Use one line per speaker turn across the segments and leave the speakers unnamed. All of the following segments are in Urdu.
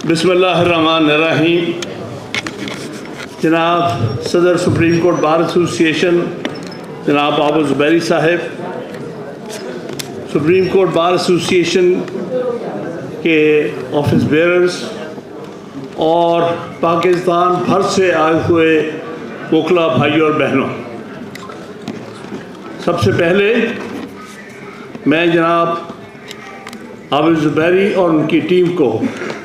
بسم اللہ الرحمن الرحیم. جناب صدر سپریم کورٹ بار ایسوسیشن جناب عابد زبیری صاحب، سپریم کورٹ بار ایسوسیشن کے آفس بیئرز اور پاکستان بھر سے آئے ہوئے وکلا بھائیوں اور بہنوں، سب سے پہلے میں جناب عابد زبیری اور ان کی ٹیم کو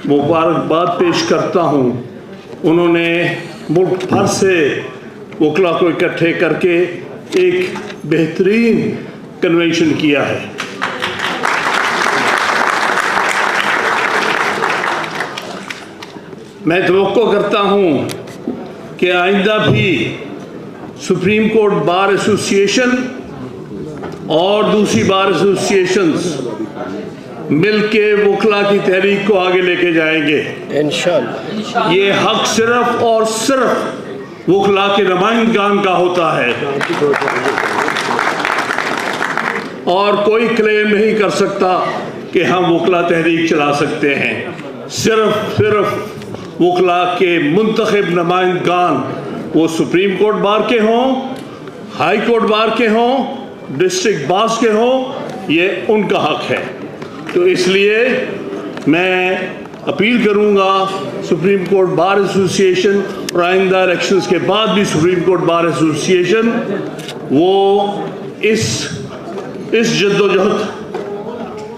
مبارکباد پیش کرتا ہوں. انہوں نے ملک بھر سے وکلا کو اکٹھے کر کے ایک بہترین کنونشن کیا ہے. میں توقع کرتا ہوں کہ آئندہ بھی سپریم کورٹ بار ایسوسیشن اور دوسری بار ایسوسیشنز مل کے وکلا کی تحریک کو آگے لے کے جائیں گے انشاءاللہ. یہ حق صرف اور صرف وکلا کے نمائندگان کا ہوتا ہے اور کوئی کلیم نہیں کر سکتا کہ ہم وکلا تحریک چلا سکتے ہیں. صرف وکلا کے منتخب نمائندگان، وہ سپریم کورٹ بار کے ہوں، ہائی کورٹ بار کے ہوں، ڈسٹرکٹ بارز کے ہوں، یہ ان کا حق ہے. تو اس لیے میں اپیل کروں گا سپریم کورٹ بار ایسوسیشن اور آئندہ الیکشنز کے بعد بھی سپریم کورٹ بار ایسوسیشن وہ اس جدوجہد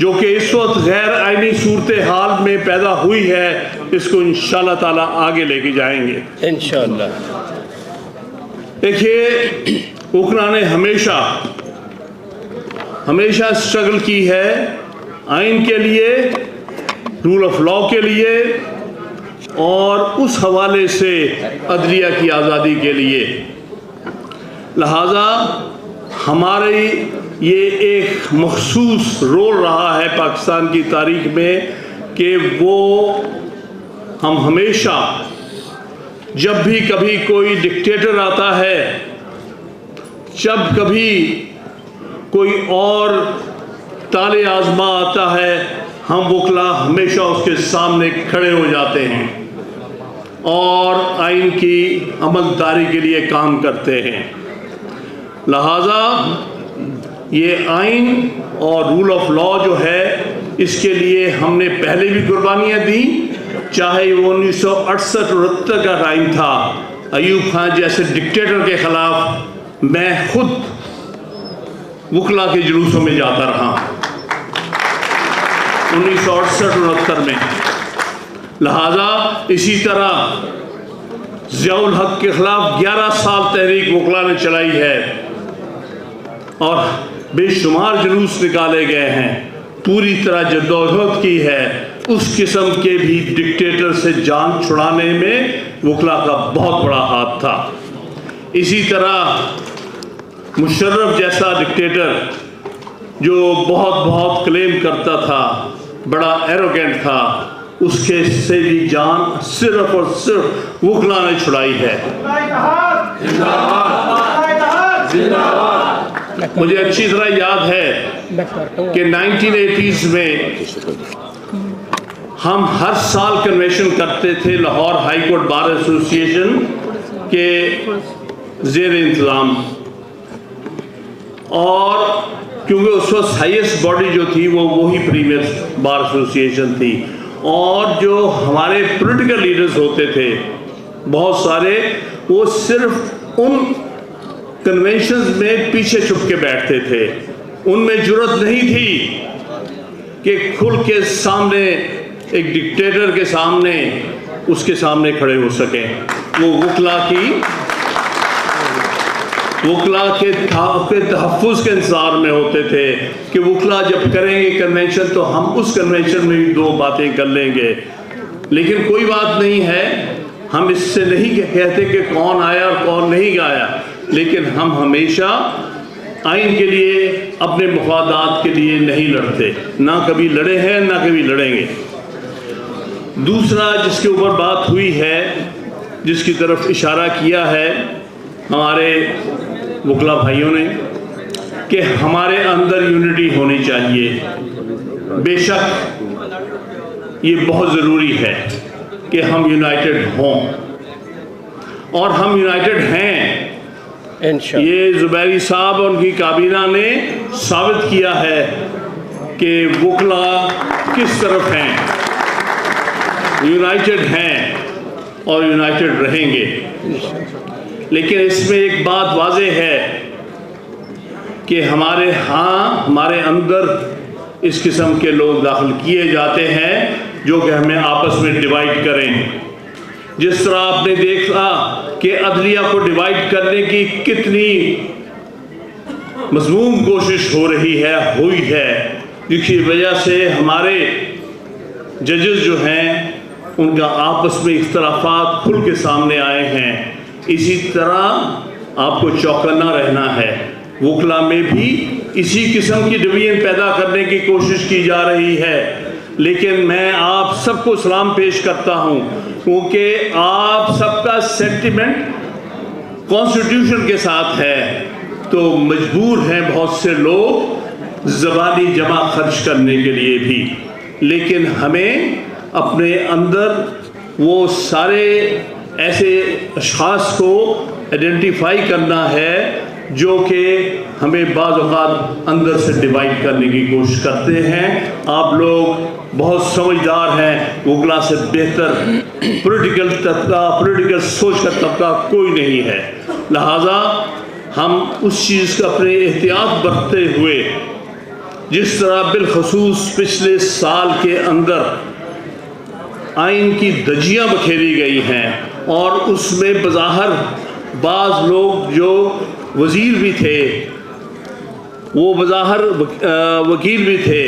جو کہ اس وقت غیر آئینی صورتحال میں پیدا ہوئی ہے، اس کو انشاءاللہ تعالیٰ آگے لے کے جائیں گے انشاءاللہ. دیکھیے، وکلا نے ہمیشہ اسٹرگل کی ہے آئین کے لیے، رول آف لا کے لیے، اور اس حوالے سے عدلیہ کی آزادی کے لیے. لہذا ہماری یہ ایک مخصوص رول رہا ہے پاکستان کی تاریخ میں کہ ہم ہمیشہ جب بھی کبھی کوئی ڈکٹیٹر آتا ہے، جب کبھی کوئی اور تالے آزما آتا ہے، ہم وکلا ہمیشہ اس کے سامنے کھڑے ہو جاتے ہیں اور آئین کی عملداری کے لیے کام کرتے ہیں. لہذا یہ آئین اور رول آف لا جو ہے، اس کے لیے ہم نے پہلے بھی قربانیاں دیں، چاہے وہ 1968-69 کا ٹائم تھا. ایوب خان جیسے ڈکٹیٹر کے خلاف میں خود وکلا کے جلوسوں میں جاتا رہا 1968-69 میں. لہذا اسی طرح ضیاء الحق کے خلاف 11 سال تحریک وکلا نے چلائی ہے اور بے شمار جلوس نکالے گئے ہیں، پوری طرح جدوجہد کی ہے. اس قسم کے بھی ڈکٹیٹر سے جان چھڑانے میں وکلا کا بہت بڑا ہاتھ تھا. اسی طرح مشرف جیسا ڈکٹیٹر جو بہت کلیم کرتا تھا، بڑا ایروگنٹ تھا، اس کے سے بھی جان صرف اور صرف وکلا نے چھڑائی ہے. مجھے اچھی طرح یاد ہے کہ 1980s میں ہم ہر سال کنونشن کرتے تھے Lahore high court bar association کے زیر انتظام، اور کیونکہ اس وقت ہائیسٹ باڈی جو تھی وہ وہی پریمیئر بار ایسوسیشن تھی، اور جو ہمارے پولیٹیکل لیڈرز ہوتے تھے بہت سارے، وہ صرف ان کنونشنز میں پیچھے چھپ کے بیٹھتے تھے. ان میں جرأت نہیں تھی کہ کھل کے سامنے ایک ڈکٹیٹر کے سامنے اس کے سامنے کھڑے ہو سکیں. وہ وکلا کے تحفظ کے انتظار میں ہوتے تھے کہ وکلا جب کریں گے کنونشن تو ہم اس کنونشن میں بھی 2 باتیں کر لیں گے. لیکن کوئی بات نہیں ہے، ہم اس سے نہیں کہتے کہ کون آیا اور کون نہیں آیا، لیکن ہم ہمیشہ آئین کے لیے، اپنے مفادات کے لیے نہیں لڑتے، نہ کبھی لڑے ہیں نہ کبھی لڑیں گے. دوسرا جس کے اوپر بات ہوئی ہے، جس کی طرف اشارہ کیا ہے ہمارے وکلا بھائیوں نے، کہ ہمارے اندر یونٹی ہونی چاہیے. بے شک یہ بہت ضروری ہے کہ ہم یونائٹڈ ہوں، اور ہم یونائٹڈ ہیں۔ یہ زبیری صاحب اور ان کی کابینہ نے ثابت کیا ہے کہ وکلا کس طرف ہیں، یونائٹڈ ہیں اور یونائٹڈ رہیں گے۔ لیکن اس میں ایک بات واضح ہے کہ ہمارے اندر اس قسم کے لوگ داخل کیے جاتے ہیں جو کہ ہمیں آپس میں ڈیوائیڈ کریں۔ جس طرح آپ نے دیکھا کہ عدلیہ کو ڈیوائیڈ کرنے کی کتنی مذموم کوشش ہوئی ہے، جس کی وجہ سے ہمارے ججز جو ہیں ان کا آپس میں اختلافات کھل کے سامنے آئے ہیں۔ اسی طرح آپ کو چوکنا رہنا ہے، وکلا میں بھی اسی قسم کی ڈویژن پیدا کرنے کی کوشش کی جا رہی ہے۔ لیکن میں آپ سب کو سلام پیش کرتا ہوں، کیونکہ آپ سب کا سینٹیمنٹ کانسٹیٹیوشن کے ساتھ ہے، تو مجبور ہیں بہت سے لوگ زبانی جمع خرچ کرنے کے لیے بھی، لیکن ہمیں اپنے اندر وہ سارے ایسے اشخاص کو آئیڈینٹیفائی کرنا ہے جو کہ ہمیں بعض اوقات اندر سے ڈیوائیڈ کرنے کی کوشش کرتے ہیں۔ آپ لوگ بہت سمجھدار ہیں، وکلا سے بہتر پولیٹیکل سوچ کا طبقہ کوئی نہیں ہے، لہٰذا ہم اس چیز کا اپنے احتیاط برتتے ہوئے، جس طرح بالخصوص پچھلے سال کے اندر آئین کی دھجیاں بکھیری گئی ہیں، اور اس میں بظاہر بعض لوگ جو وزیر بھی تھے، وہ بظاہر وکیل بھی تھے،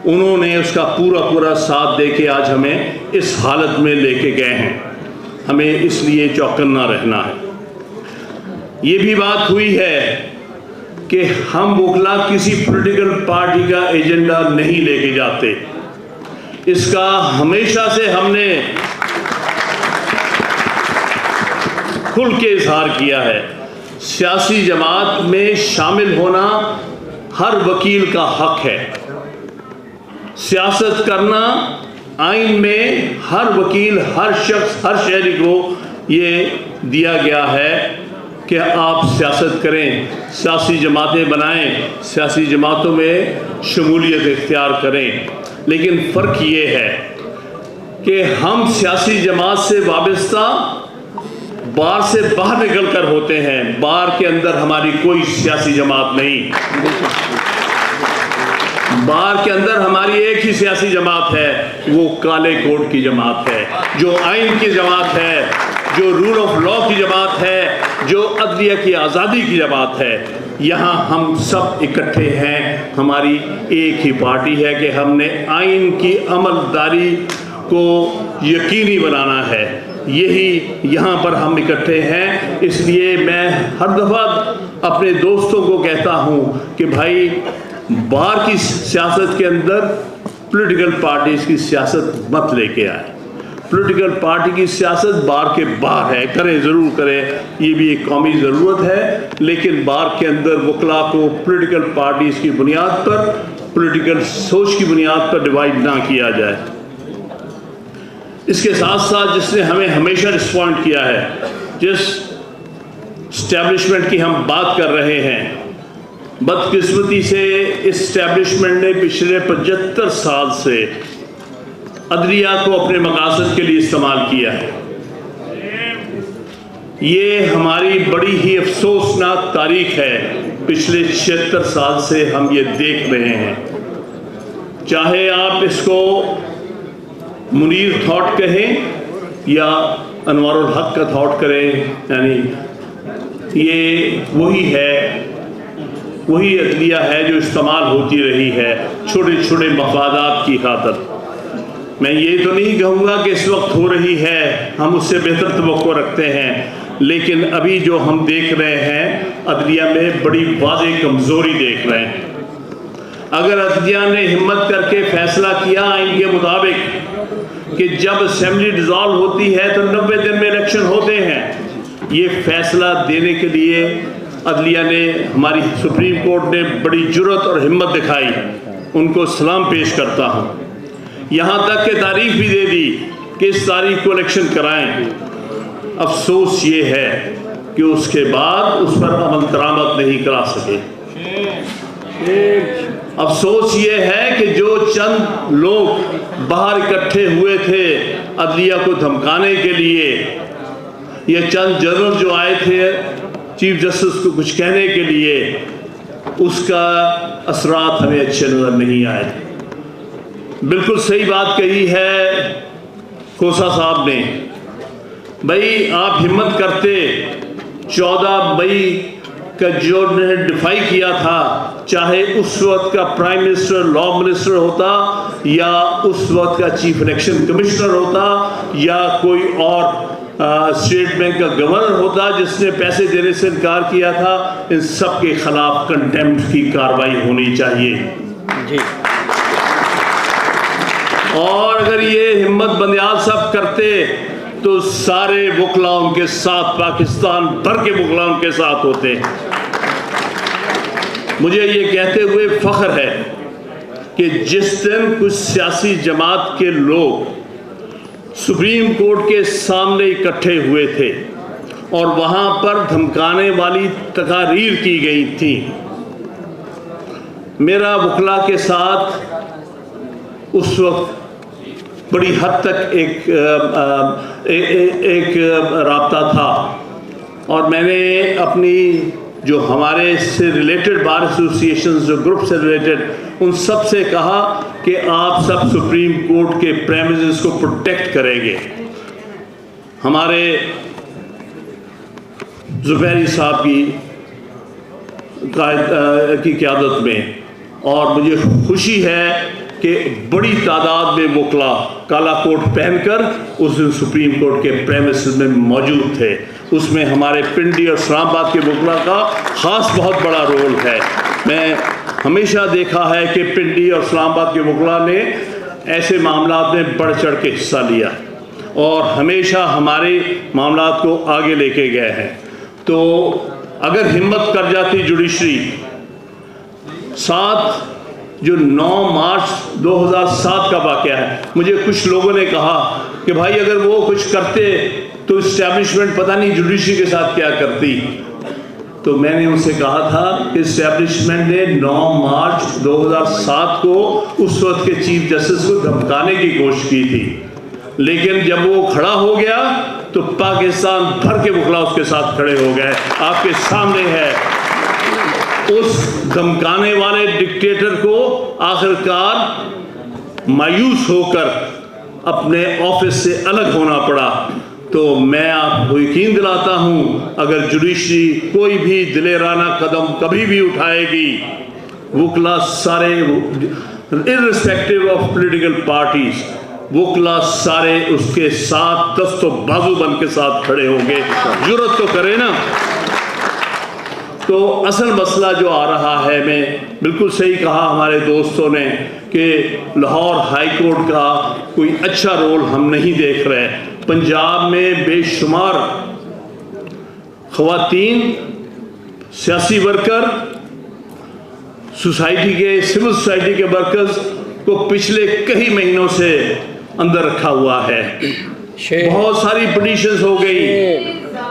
انہوں نے اس کا پورا ساتھ دے کے آج ہمیں اس حالت میں لے کے گئے ہیں۔ ہمیں اس لیے چوکنا رہنا ہے۔ یہ بھی بات ہوئی ہے کہ ہم وکلا کسی پولیٹیکل پارٹی کا ایجنڈا نہیں لے کے جاتے، اس کا ہمیشہ سے ہم نے کھل کے اظہار کیا ہے۔ سیاسی جماعت میں شامل ہونا ہر وکیل کا حق ہے، سیاست کرنا آئین میں ہر وکیل، ہر شخص، ہر شہری کو یہ دیا گیا ہے کہ آپ سیاست کریں، سیاسی جماعتیں بنائیں، سیاسی جماعتوں میں شمولیت اختیار کریں۔ لیکن فرق یہ ہے کہ ہم سیاسی جماعت سے وابستہ بار سے باہر نکل کر ہوتے ہیں، بار کے اندر ہماری کوئی سیاسی جماعت نہیں، بار کے اندر ہماری ایک ہی سیاسی جماعت ہے، وہ کالے کوٹ کی جماعت ہے، جو آئین کی جماعت ہے، جو رول آف لا کی جماعت ہے، جو عدلیہ کی آزادی کی جماعت ہے۔ یہاں ہم سب اکٹھے ہیں، ہماری ایک ہی پارٹی ہے کہ ہم نے آئین کی عمل داری کو یقینی بنانا ہے، یہی یہاں پر ہم اکٹھے ہیں۔ اس لیے میں ہر دفعہ اپنے دوستوں کو کہتا ہوں کہ بھائی بار کی سیاست کے اندر پولیٹیکل پارٹیز کی سیاست مت لے کے آئے، پولیٹیکل پارٹی کی سیاست بار کے باہر ہے، کریں ضرور کریں، یہ بھی ایک قومی ضرورت ہے، لیکن بار کے اندر وکلا کو پولیٹیکل پارٹیز کی بنیاد پر، پولیٹیکل سوچ کی بنیاد پر ڈیوائیڈ نہ کیا جائے۔ اس کے ساتھ ساتھ جس نے ہمیں ہمیشہ رسپونڈ کیا ہے، جس اسٹیبلشمنٹ کی ہم بات کر رہے ہیں، بدقسمتی سے اس اسٹیبلشمنٹ نے پچھلے 75 سال سے عدلیہ کو اپنے مقاصد کے لیے استعمال کیا ہے۔ یہ ہماری بڑی ہی افسوسناک تاریخ ہے، پچھلے 76 سال سے ہم یہ دیکھ رہے ہیں، چاہے آپ اس کو منیر تھاٹ کہیں یا انوار الحق کا تھاٹ کریں، یعنی یہ وہی عدلیہ ہے جو استعمال ہوتی رہی ہے چھوٹے چھوٹے مفادات کی خاطر۔ میں یہ تو نہیں کہوں گا کہ اس وقت ہو رہی ہے ہم اس سے بہتر توقع رکھتے ہیں، لیکن ابھی جو ہم دیکھ رہے ہیں عدلیہ میں بڑی واضح کمزوری دیکھ رہے ہیں۔ اگر عدلیہ نے ہمت کر کے فیصلہ کیا آئین کے مطابق کہ جب اسمبلی ڈیزالو ہوتی ہے تو 90 دن میں الیکشن ہوتے ہیں، یہ فیصلہ دینے کے لیے عدلیہ نے، ہماری سپریم کورٹ نے بڑی جرات اور ہمت دکھائی، ان کو سلام پیش کرتا ہوں. یہاں تک کہ تاریخ بھی دے دی کہ اس تاریخ کو الیکشن کرائیں. افسوس یہ ہے کہ اس کے بعد اس پر عمل درآمد نہیں کرا سکے. افسوس یہ ہے کہ جو چند لوگ باہر اکٹھے ہوئے تھے عدلیہ کو دھمکانے کے لیے، یہ چند جنرل جو آئے تھے چیف جسٹس کو کچھ کہنے کے لیے، اس کا اثرات ہمیں اچھے نظر نہیں آئے. بالکل صحیح بات کہی ہے کھوسا صاحب نے. بھائی آپ ہمت کرتے 14 مئی کا جو نے ڈیفائی کیا تھا، چاہے اس وقت کا پرائم منسٹر لا منسٹر ہوتا یا اس وقت کا چیف الیکشن کمشنر ہوتا یا کوئی اور اسٹیٹ بینک کا گورنر ہوتا جس نے پیسے دینے سے انکار کیا تھا، ان سب کے خلاف کنٹیمپٹ کی کارروائی ہونی چاہیے.
جی.
اور اگر یہ ہمت بندیال صاحب کرتے تو سارے وکلا ان کے ساتھ، پاکستان بھر کے وکلا ان کے ساتھ ہوتے. مجھے یہ کہتے ہوئے فخر ہے کہ جس دن کچھ سیاسی جماعت کے لوگ سپریم کورٹ کے سامنے اکٹھے ہوئے تھے اور وہاں پر دھمکانے والی تقاریر کی گئی تھی، میرا وکلا کے ساتھ اس وقت بڑی حد تک ایک رابطہ تھا. اور میں نے اپنی جو ہمارے سے ریلیٹڈ بار ایسوسیشنز جو گروپ سے ریلیٹڈ ان سب سے کہا کہ آپ سب سپریم کورٹ کے پریمیسز کو پروٹیکٹ کریں گے. ہمارے زبیری صاحب کی قیادت میں، اور مجھے خوشی ہے کہ بڑی تعداد میں وکلا کالا کوٹ پہن کر اس دن سپریم کورٹ کے پریمیسز میں موجود تھے. اس میں ہمارے پنڈی اور اسلام آباد کے وکلا کا خاص بہت بڑا رول ہے. میں ہمیشہ دیکھا ہے کہ پنڈی اور اسلام آباد کے وکلا نے ایسے معاملات میں بڑھ چڑھ کے حصہ لیا اور ہمیشہ ہمارے معاملات کو آگے لے کے گئے ہیں. تو اگر ہمت کر جاتی جوڈیشری، ساتھ جو 9 مارچ 2007 کا واقعہ ہے، مجھے کچھ لوگوں نے کہا کہ بھائی اگر وہ کچھ کرتے تو اسٹیبلشمنٹ پتہ نہیں جوڈیشری کے ساتھ کیا کرتی. تو میں نے ان سے کہا تھا کہ اسٹیبلشمنٹ نے 9 مارچ 2007 کو اس وقت کے چیف جسٹس کو دھمکانے کی کوشش کی تھی، لیکن جب وہ کھڑا ہو گیا تو پاکستان بھر کے وکلا اس کے ساتھ کھڑے ہو گئے. آپ کے سامنے ہے اس دھمکانے والے ڈکٹیٹر کو آخرکار مایوس ہو کر اپنے آفس سے الگ ہونا پڑا. تو میں آپ کو یقین دلاتا ہوں اگر جوڈیشری کوئی بھی دلیرانہ قدم کبھی بھی اٹھائے گی، وکلا سارے irrespective of political parties، وکلا سارے اس کے ساتھ دست و بازو بن کے ساتھ کھڑے ہوں گے. جرأت تو کرے نا. تو اصل مسئلہ جو آ رہا ہے، میں بالکل صحیح کہا ہمارے دوستوں نے کہ لاہور ہائی کورٹ کا کوئی اچھا رول ہم نہیں دیکھ رہے. پنجاب میں بے شمار خواتین، سیاسی ورکر، سوسائٹی کے سول سوسائٹی کے ورکرز کو پچھلے کئی مہینوں سے اندر رکھا ہوا ہے. بہت ساری پٹیشنز ہو گئی،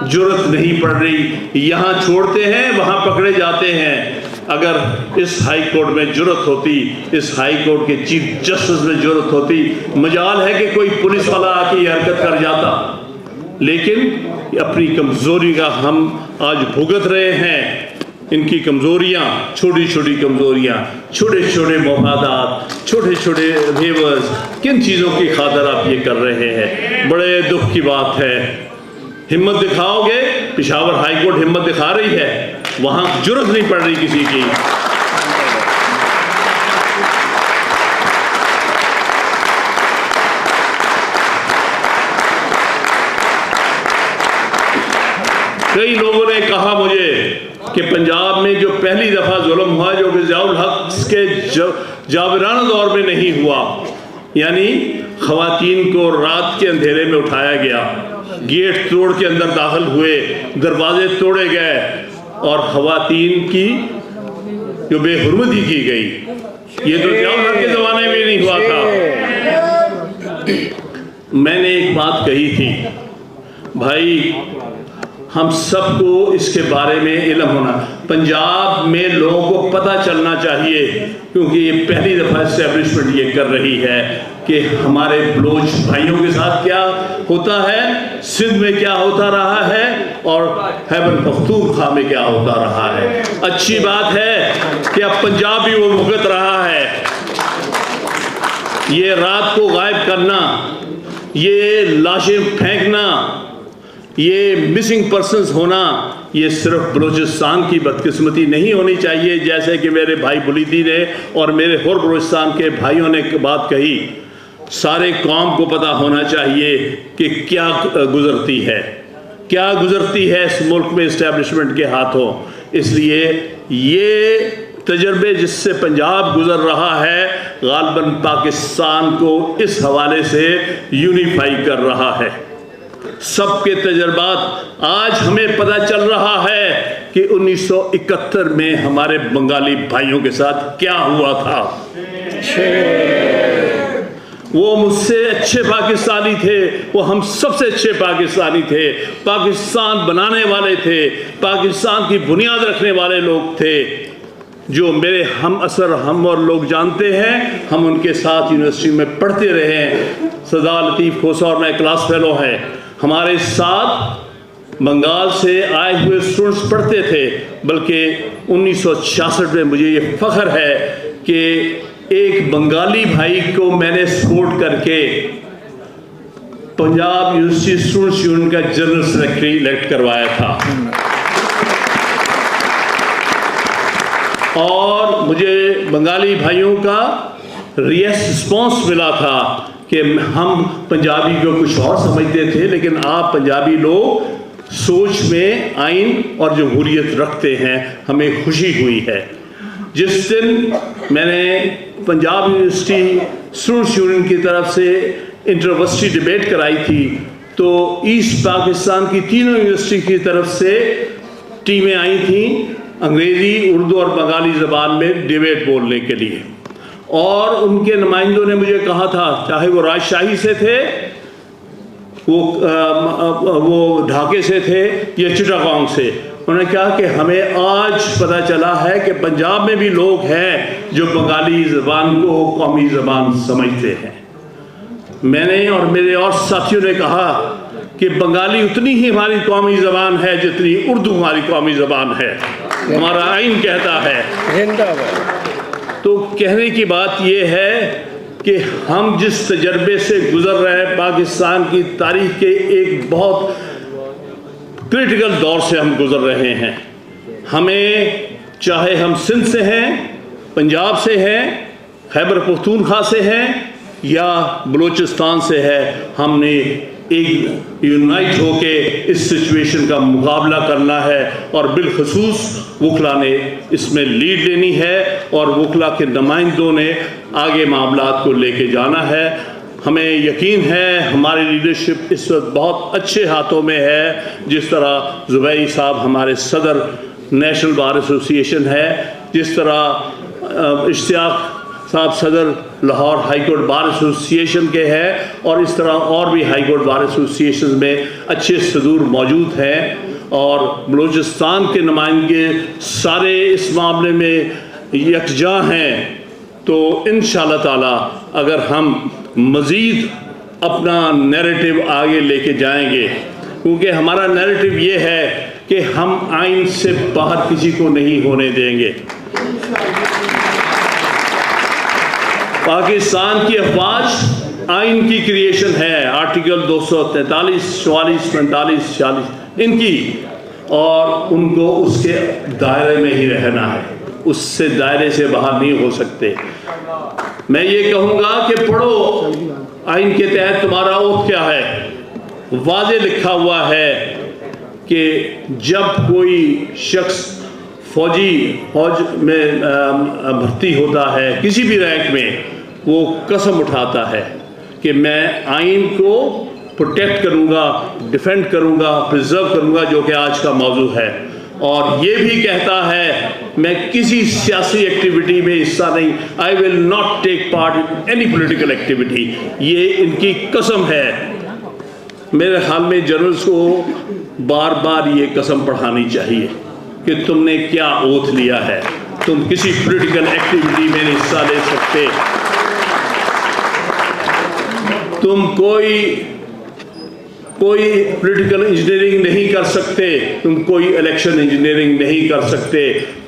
جرأت نہیں پڑ رہی. یہاں چھوڑتے ہیں وہاں پکڑے جاتے ہیں. اگر اس ہائی کورٹ میں جرأت ہوتی، اس ہائی کورٹ کے چیف جسٹس میں جرأت ہوتی، مجال ہے کہ کوئی پولیس والا آ کے یہ حرکت کر جاتا. لیکن اپنی کمزوری کا ہم آج بھگت رہے ہیں. ان کی کمزوریاں، چھوٹی چھوٹی کمزوریاں، چھوٹے چھوٹے مفادات، چھوٹے چھوٹے ریورز، کن چیزوں کی خاطر آپ یہ کر رہے ہیں؟ بڑے دکھ کی بات ہے. ہمت دکھاؤ گے، پشاور ہائی کورٹ ہمت دکھا رہی ہے، وہاں جرأت نہیں پڑ رہی کسی کی. کئی لوگوں نے کہا مجھے کہ پنجاب میں جو پہلی دفعہ ظلم ہوا جو کہ ضیاء الحق کے جابرانہ دور میں نہیں ہوا، یعنی خواتین کو رات کے اندھیرے میں اٹھایا گیا، گیٹ توڑ کے اندر داخل ہوئے، دروازے توڑے گئے اور خواتین کی جو بے حرمتی کی گئی، یہ تو ضیاء کے زمانے میں نہیں ہوا تھا۔ میں نے ایک بات کہی تھی، بھائی ہم سب کو اس کے بارے میں علم ہونا، پنجاب میں لوگوں کو پتہ چلنا چاہیے، کیونکہ یہ پہلی دفعہ اسٹیبلشمنٹ یہ کر رہی ہے کہ ہمارے بلوچ بھائیوں کے ساتھ کیا ہوتا ہے، سندھ میں کیا ہوتا رہا ہے، اور خیبر پختونخوا میں کیا ہوتا رہا ہے۔ اچھی بات ہے کہ اب پنجاب بھی وہ بھگت رہا ہے۔ یہ رات کو غائب کرنا، یہ لاشیں پھینکنا، یہ مسنگ پرسنز ہونا، یہ صرف بلوچستان کی بدقسمتی نہیں ہونی چاہیے، جیسے کہ میرے بھائی بلیدی نے اور میرے اور بلوچستان کے بھائیوں نے بات کہی۔ سارے قوم کو پتہ ہونا چاہیے کہ کیا گزرتی ہے، کیا گزرتی ہے اس ملک میں اسٹیبلشمنٹ کے ہاتھوں۔ اس لیے یہ تجربے جس سے پنجاب گزر رہا ہے غالباً پاکستان کو اس حوالے سے یونیفائی کر رہا ہے۔ سب کے تجربات آج ہمیں پتہ چل رہا ہے کہ 1971 میں ہمارے بنگالی بھائیوں کے ساتھ کیا ہوا تھا۔ وہ مجھ سے اچھے پاکستانی تھے، وہ ہم سب سے اچھے پاکستانی تھے، پاکستان بنانے والے تھے، پاکستان کی بنیاد رکھنے والے لوگ تھے، جو میرے ہم اثر ہم اور لوگ جانتے ہیں۔ ہم ان کے ساتھ یونیورسٹی میں پڑھتے رہے ہیں۔ سردار لطیف کھوسہ اور میں کلاس فیلو ہیں، ہمارے ساتھ بنگال سے آئے ہوئے اسٹوڈنٹس پڑھتے تھے۔ بلکہ 1966 میں مجھے یہ فخر ہے کہ ایک بنگالی بھائی کو میں نے سپورٹ کر کے پنجاب یونیورسٹی اسٹوڈنٹس یونین کا جنرل سیکرٹری الیکٹ کروایا تھا، اور مجھے بنگالی بھائیوں کا رسپانس ملا تھا کہ ہم پنجابی کو کچھ اور سمجھتے تھے، لیکن آپ پنجابی لوگ سوچ میں آئین اور جمہوریت رکھتے ہیں، ہمیں خوشی ہوئی ہے۔ جس دن میں نے پنجاب یونیورسٹی اسٹوڈنٹس یونین کی طرف سے انٹر-یونیورسٹی ڈیبیٹ کرائی تھی، تو ایسٹ پاکستان کی تینوں یونیورسٹی کی طرف سے ٹیمیں آئی تھیں انگریزی، اردو اور بنگالی زبان میں ڈیبیٹ بولنے کے لیے، اور ان کے نمائندوں نے مجھے کہا تھا، چاہے وہ راجشاہی سے تھے، وہ ڈھاکے سے تھے یا چٹاگانگ سے، انہوں نے کہا کہ ہمیں آج پتہ چلا ہے کہ پنجاب میں بھی لوگ ہیں جو بنگالی زبان کو قومی زبان سمجھتے ہیں۔ میں نے اور میرے اور ساتھیوں نے کہا کہ بنگالی اتنی ہی ہماری قومی زبان ہے جتنی اردو ہماری قومی زبان ہے، ہمارا آئین کہتا ہے۔ تو کہنے کی بات یہ ہے کہ ہم جس تجربے سے گزر رہے ہیں، پاکستان کی تاریخ کے ایک بہت کرٹیکل دور سے ہم گزر رہے ہیں۔ ہمیں چاہے ہم سندھ سے ہیں، پنجاب سے ہیں، خیبر پختونخوا سے ہیں یا بلوچستان سے ہے، ہم نے ایک یونائٹ ہو کے اس سچویشن کا مقابلہ کرنا ہے، اور بالخصوص وکلا نے اس میں لیڈ لینی ہے، اور وکلا کے نمائندوں نے آگے معاملات کو لے کے جانا ہے۔ ہمیں یقین ہے ہماری لیڈرشپ اس وقت بہت اچھے ہاتھوں میں ہے، جس طرح زبیری صاحب ہمارے صدر نیشنل بار ایسوسی ایشن ہے، جس طرح اشتیاق صاحب صدر لاہور ہائی کورٹ بار ایسوسی ایشن کے ہیں، اور اس طرح اور بھی ہائی کورٹ بار ایسوسی ایشن میں اچھے صدور موجود ہیں، اور بلوچستان کے نمائندے سارے اس معاملے میں یکجا ہیں۔ تو انشاءاللہ تعالی اگر ہم مزید اپنا نیریٹو آگے لے کے جائیں گے، کیونکہ ہمارا نیریٹو یہ ہے کہ ہم آئین سے باہر کسی کو نہیں ہونے دیں گے۔ پاکستان کی افواج آئین کی کریشن ہے، آرٹیکل 243، 44، 45، 46 ان کی، اور ان کو اس کے دائرے میں ہی رہنا ہے، اس سے دائرے سے باہر نہیں ہو سکتے۔ میں یہ کہوں گا کہ پڑھو آئین کے تحت تمہارا اوتھ کیا ہے، واضح لکھا ہوا ہے کہ جب کوئی شخص فوج میں بھرتی ہوتا ہے کسی بھی رینک میں، وہ قسم اٹھاتا ہے کہ میں آئین کو پروٹیکٹ کروں گا، ڈیفینڈ کروں گا، پریزرو کروں گا، جو کہ آج کا موضوع ہے، اور یہ بھی کہتا ہے میں کسی سیاسی ایکٹیویٹی میں حصہ نہیں. I will not take part in any political activity. یہ ان کی قسم ہے. میرے خیال میں جنرلز کو بار بار یہ قسم پڑھانی چاہیے کہ تم نے کیا اوتھ لیا ہے. تم کسی پولیٹیکل ایکٹیویٹی میں نہیں حصہ لے سکتے. تم کوئی پولیٹیکل انجینئرنگ نہیں کر سکتے. تم کوئی الیکشن انجینئرنگ نہیں کر سکتے.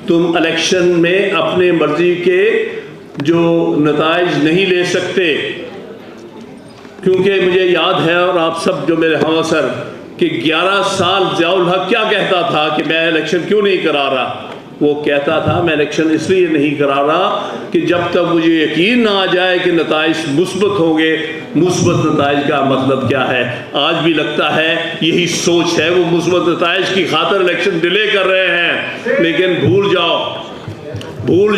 تم الیکشن میں اپنے مرضی کے جو نتائج نہیں لے سکتے. کیونکہ مجھے یاد ہے، اور آپ سب جو میرے ہمسر، کہ 11 سال ضیاء الحق کیا کہتا تھا کہ میں الیکشن کیوں نہیں کرا رہا. وہ کہتا تھا میں الیکشن اس لیے نہیں کرا رہا کہ جب تک مجھے یقین نہ آ جائے کہ نتائج مثبت ہوں گے. مثبت نتائج کا مطلب کیا ہے؟ آج بھی لگتا ہے یہی سوچ ہے. وہ مثبت نتائج کی خاطر الیکشن ڈیلے کر رہے ہیں. لیکن بھول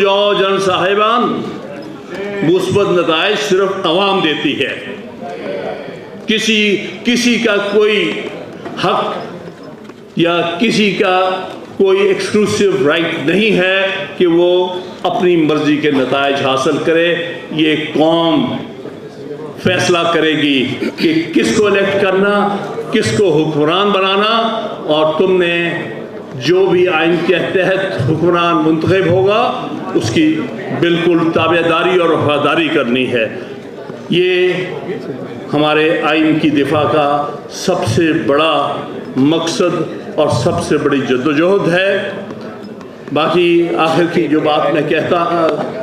جاؤ جنرل صاحبان، مثبت نتائج صرف عوام دیتی ہے. کسی کا کوئی حق یا کسی کا کوئی ایکسکلوسیو رائٹ نہیں ہے کہ وہ اپنی مرضی کے نتائج حاصل کرے. یہ قوم فیصلہ کرے گی کہ کس کو الیکٹ کرنا، کس کو حکمران بنانا. اور تم نے جو بھی آئین کے تحت حکمران منتخب ہوگا اس کی بالکل تابعداری اور وفاداری کرنی ہے. یہ ہمارے آئین کی دفاع کا سب سے بڑا مقصد اور سب سے بڑی جدوجہد ہے. باقی آخر کی جو بات میں کہتا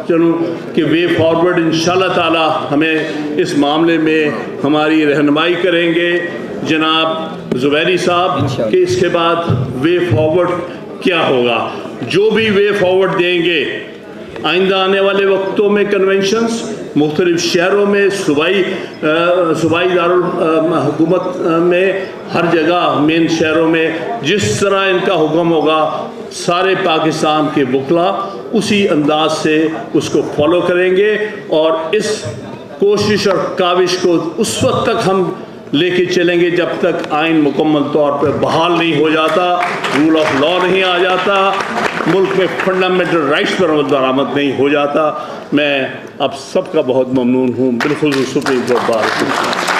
چلوں کہ وے فارورڈ انشاءاللہ تعالی ہمیں اس معاملے میں ہماری رہنمائی کریں گے جناب زبیری صاحب کہ اس کے بعد وے فارورڈ کیا ہوگا. جو بھی وے فارورڈ دیں گے، آئندہ آنے والے وقتوں میں کنونشنز مختلف شہروں میں، صوبائی دارالحکومت میں، ہر جگہ مین شہروں میں جس طرح ان کا حکم ہوگا، سارے پاکستان کے وکلا اسی انداز سے اس کو فالو کریں گے. اور اس کوشش اور کاوش کو اس وقت تک ہم لے کے چلیں گے جب تک آئین مکمل طور پر بحال نہیں ہو جاتا، رول آف لا نہیں آ جاتا، ملک میں فنڈامنٹل رائٹس پر عمل درآمد نہیں ہو جاتا. میں آپ سب کا بہت ممنون ہوں، بالخصوص سپریم کورٹ بار.